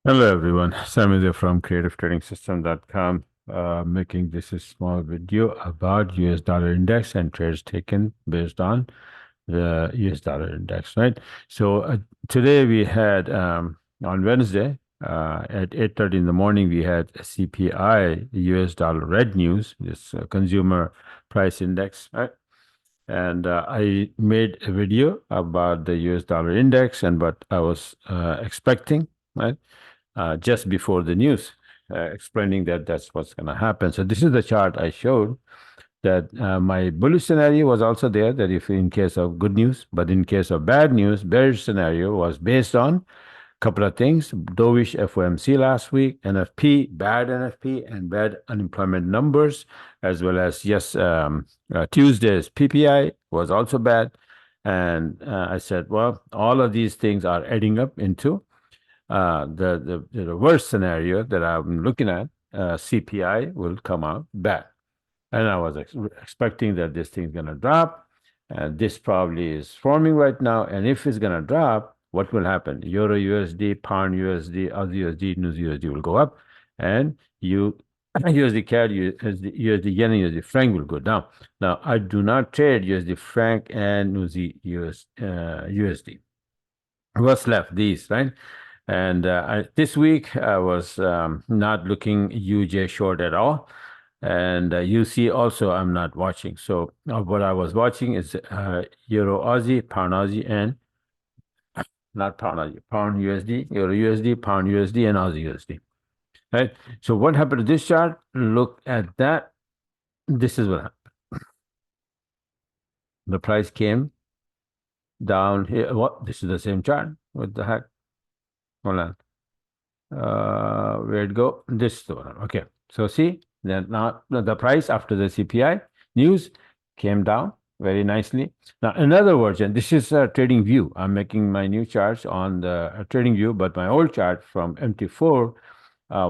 Hello everyone, Sam is here from creativetrading.com, making this a small video about US dollar index and trades taken based on the US dollar index, right? So today we had on Wednesday at 8:30 in the morning we had a CPI US dollar red news, this consumer price index, right? And I made a video about the US dollar index and what I was expecting, right? Just before the news, explaining that that's what's going to happen. So this is the chart I showed that my bullish scenario was also there, that if in case of good news, but in case of bad news, bearish scenario was based on a couple of things: dovish FOMC last week, NFP, bad NFP, and bad unemployment numbers, as well as Tuesday's PPI was also bad. And I said, well, all of these things are adding up into the worst scenario that I'm looking at. CPI will come out bad, and I was expecting that this thing's gonna drop, and this probably is forming right now. And if it's gonna drop, what will happen? Euro USD, pound USD, Aussie USD, New USD will go up, and USD CAD, USD yen, and USD franc will go down. Now I do not trade USD franc and New USD. What's left? These, right? And this week I was not looking UJ short at all. And you see also I'm not watching. So what I was watching is Euro Aussie, Pound Aussie, and not Pound Aussie, Pound USD, Euro USD, Pound USD, and Aussie USD. Right? So what happened to this chart? Look at that. This is what happened. The price came down here. What? This is the same chart. What the heck? Hold on. Where'd it go? This is the one. Okay. So see, then now the price after the CPI news came down very nicely. Now, in other words, and this is a trading view. I'm making my new charts on the trading view, but my old chart from MT4,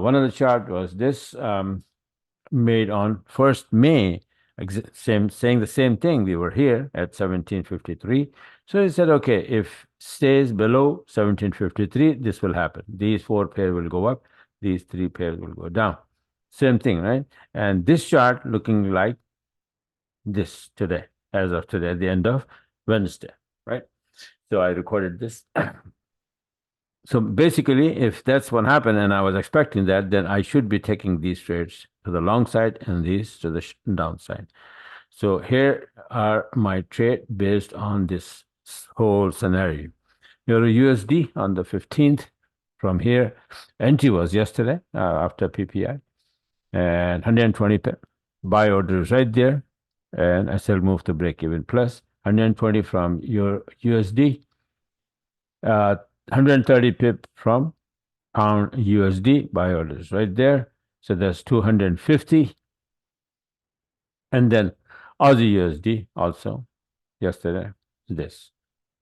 one of the chart was this made on 1st May, saying the same thing. We were here at 1753. So he said, okay, if stays below 1753, this will happen. These 4 pairs will go up. These 3 pairs will go down. Same thing, right? And this chart looking like this today, as of today, at the end of Wednesday, right? So I recorded this. So basically, if that's what happened and I was expecting that, then I should be taking these trades to the long side and these to the downside. So here are my trade based on this whole scenario. Euro USD on the 15th from here. NT was yesterday after PPI, and 120 buy orders right there, and I still move to break even plus 120 from your USD, 130 pip from pound USD buy orders right there. So that's 250, and then Aussie USD also yesterday, this,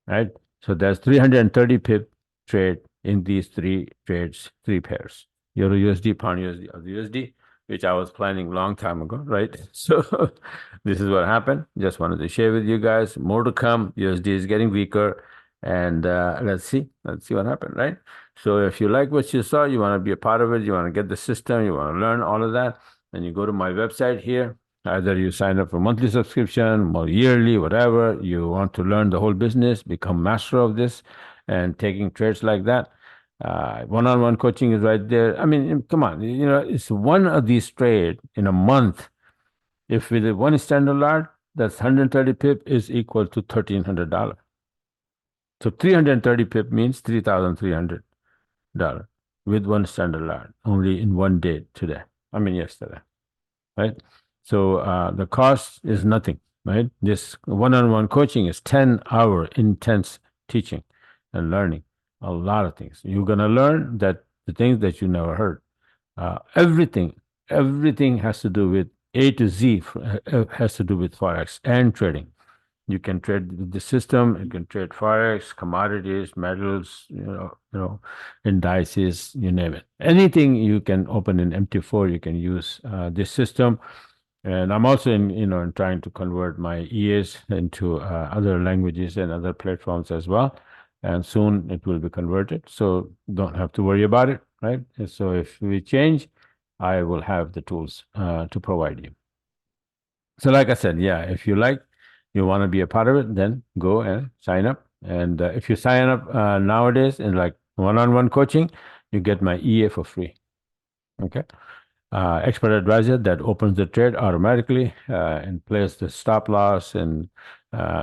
right? So that's 330 pip trade in these 3 trades, 3 pairs: Euro USD, Pound USD, Aussie USD, which I was planning a long time ago, right? So this is what happened. Just wanted to share with you guys. More to come. USD is getting weaker, and let's see what happened, right? So if you like what you saw, you want to be a part of it, you want to get the system, you want to learn all of that, then you go to my website here. Either you sign up for monthly subscription or yearly, whatever. You want to learn the whole business, become master of this, and taking trades like that. One-on-one coaching is right there. I mean, come on, it's one of these trade in a month. If with one standard lot, that's 130 pip is equal to $1,300. So 330 pip means $3,300 with one standard lot, only in one day today. I mean, yesterday, right? So the cost is nothing, right? This one-on-one coaching is 10-hour intense teaching and learning a lot of things. You're going to learn that the things that you never heard. Everything has to do with A to Z, has to do with Forex and trading. You can trade with the system. You can trade Forex, commodities, metals, indices, you name it. Anything you can open in MT4, you can use this system. And I'm also in trying to convert my EAs into other languages and other platforms as well. And soon it will be converted. So don't have to worry about it, right? And so if we change, I will have the tools to provide you. So like I said, yeah, if you want to be a part of it, then go and sign up. And if you sign up nowadays in like one-on-one coaching, you get my EA for free. Okay. Expert advisor that opens the trade automatically and places the stop loss, and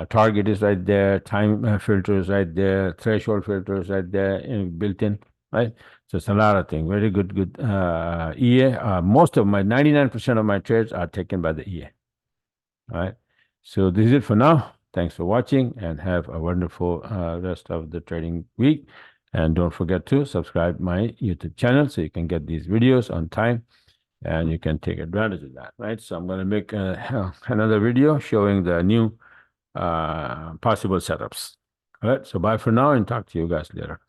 target is right there, time filters right there, threshold filters right there, built in, right? So it's a lot of things. Very good EA. Most of my 99% of my trades are taken by the EA. All right. So this is it for now. Thanks for watching and have a wonderful rest of the trading week. And don't forget to subscribe my YouTube channel so you can get these videos on time and you can take advantage of that, right? So I'm going to make another video showing the new possible setups. All right. So bye for now and talk to you guys later.